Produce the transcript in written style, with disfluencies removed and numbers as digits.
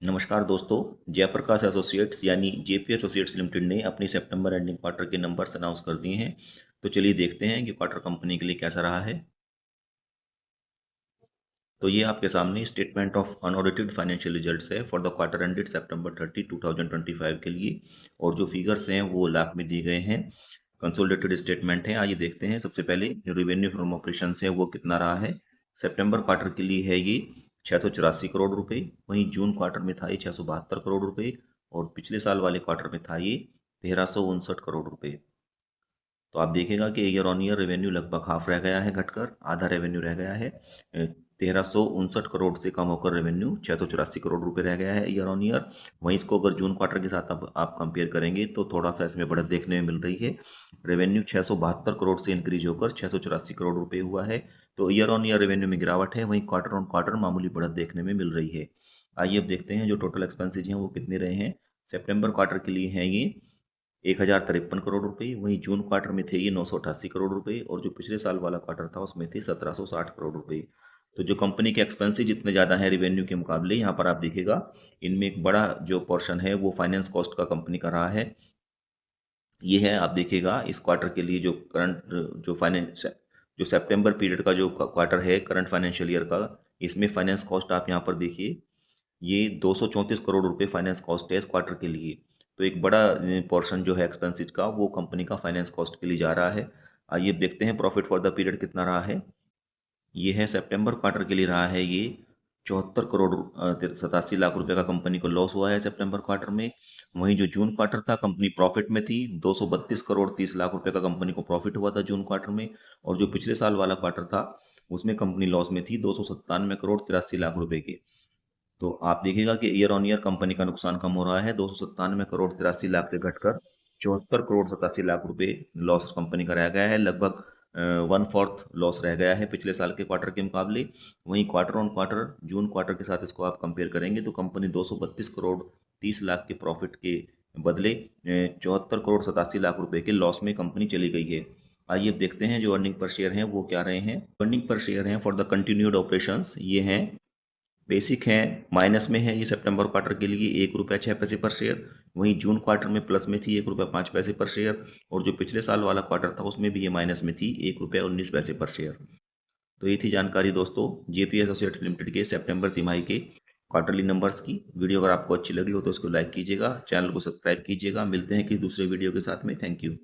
नमस्कार दोस्तों। जयप्रकाश एसोसिएट्स यानी जेपी एसोसिएट्स लिमिटेड ने अपनी सितंबर एंडिंग क्वार्टर के नंबर्स अनाउंस कर दिए हैं। तो चलिए देखते हैं कि क्वार्टर कंपनी के लिए कैसा रहा है। तो ये आपके सामने statement of unaudited financial results है फॉर द क्वार्टर एंडेड सितंबर 30 2025 के लिए। और जो फिगर्स हैं वो लाख में दिए गए हैं। कंसोलिडेटेड स्टेटमेंट है। आइए देखते हैं। सबसे पहले जो रेवेन्यू फ्रॉम ऑपरेशन है वो कितना रहा है। सितंबर क्वार्टर के लिए है ये 684 करोड़ रुपए। वहीं जून क्वार्टर में था ये 672 करोड़ रुपए। और पिछले साल वाले क्वार्टर में था ये 1359 करोड़ रुपए। तो आप देखेगा कि ईयर ऑन ईयर रेवेन्यू लगभग हाफ रह गया है, घटकर आधा रेवेन्यू रह गया है। 1359 करोड़ से कम होकर रेवेन्यू 684 करोड़ रुपए रह गया है ईयर ऑन ईयर। वहीं इसको अगर जून क्वार्टर के साथ अब आप कंपेयर करेंगे तो थोड़ा सा इसमें बढ़त देखने में मिल रही है। रेवेन्यू 672 करोड़ से इंक्रीज होकर 684 करोड़ रुपए हुआ है। तो ईयर ऑन ईयर रेवेन्यू में गिरावट है, वहीं क्वार्टर ऑन क्वार्टर मामूली बढ़त देखने में मिल रही है। आइए अब देखते हैं जो टोटल एक्सपेंसेज हैं वो कितने रहे हैं। सितंबर क्वार्टर के लिए हैं ये 1053 करोड़ रुपए। वहीं जून क्वार्टर में थे ये 988 करोड़ रुपए। और जो पिछले साल वाला क्वार्टर था उसमें थे 1760 करोड़ रुपए। तो जो कंपनी के एक्सपेंसेज इतने ज़्यादा हैं रेवेन्यू के मुकाबले, यहाँ पर आप देखिएगा इनमें एक बड़ा जो पोर्शन है वो फाइनेंस कॉस्ट का कंपनी का रहा है। ये है, आप देखिएगा इस क्वार्टर के लिए जो करंट जो फाइनेंस जो सितंबर पीरियड का जो क्वार्टर है करंट फाइनेंशियल ईयर का, इसमें फाइनेंस कॉस्ट आप यहाँ पर देखिए ये 234 करोड़ रुपए फाइनेंस कॉस्ट है इस क्वार्टर के लिए। तो एक बड़ा पोर्शन जो है एक्सपेंसेज का वो कंपनी का फाइनेंस कॉस्ट के लिए जा रहा है। आइए अब देखते हैं प्रॉफिट फॉर द पीरियड कितना रहा है। ये है सितंबर क्वार्टर के लिए रहा है ये 74 करोड़ 87 लाख रुपए का कंपनी को लॉस हुआ है सितंबर क्वार्टर में। वहीं जो जून क्वार्टर था कंपनी प्रॉफिट में थी, 232 करोड़ 30 लाख रुपए का कंपनी को प्रॉफिट हुआ था जून क्वार्टर में। और जो पिछले साल वाला क्वार्टर था उसमें कंपनी लॉस में थी 297 करोड़ 83 लाख रुपए के। तो आप देखिएगा कि ईयर ऑन ईयर कंपनी का नुकसान कम हो रहा है, 297 करोड़ 83 लाख से घटकर 74 करोड़ 87 लाख रुपए लॉस कंपनी का रह गया है। लगभग 1/4 लॉस रह गया है पिछले साल के क्वार्टर के मुकाबले। वहीं quarter on quarter June quarter के साथ इसको आप कंपेयर करेंगे तो कंपनी 232 करोड़ 30 लाख के प्रॉफिट के बदले 74 करोड़ 87 लाख रुपए के लॉस में कंपनी चली गई है। आइए अब देखते हैं जो अर्निंग पर शेयर हैं वो क्या रहे हैं। अर्निंग पर शेयर हैं फॉर द कंटिन्यूड ऑपरेशंस, ये हैं बेसिक है, माइनस में है ये सितंबर क्वार्टर के लिए 1 रुपया 6 पैसे पर शेयर। वहीं जून क्वार्टर में प्लस में थी 1 रुपया 5 पैसे पर शेयर। और जो पिछले साल वाला क्वार्टर था उसमें भी ये माइनस में थी 1 रुपया 19 पैसे पर शेयर। तो ये थी जानकारी दोस्तों जेपी एसोसिएट्स लिमिटेड के सितंबर तिमाही के क्वार्टरली नंबर्स की। वीडियो अगर आपको अच्छी लगी हो तो इसको लाइक कीजिएगा, चैनल को सब्सक्राइब कीजिएगा। मिलते हैं किसी दूसरे वीडियो के साथ में। Thank you.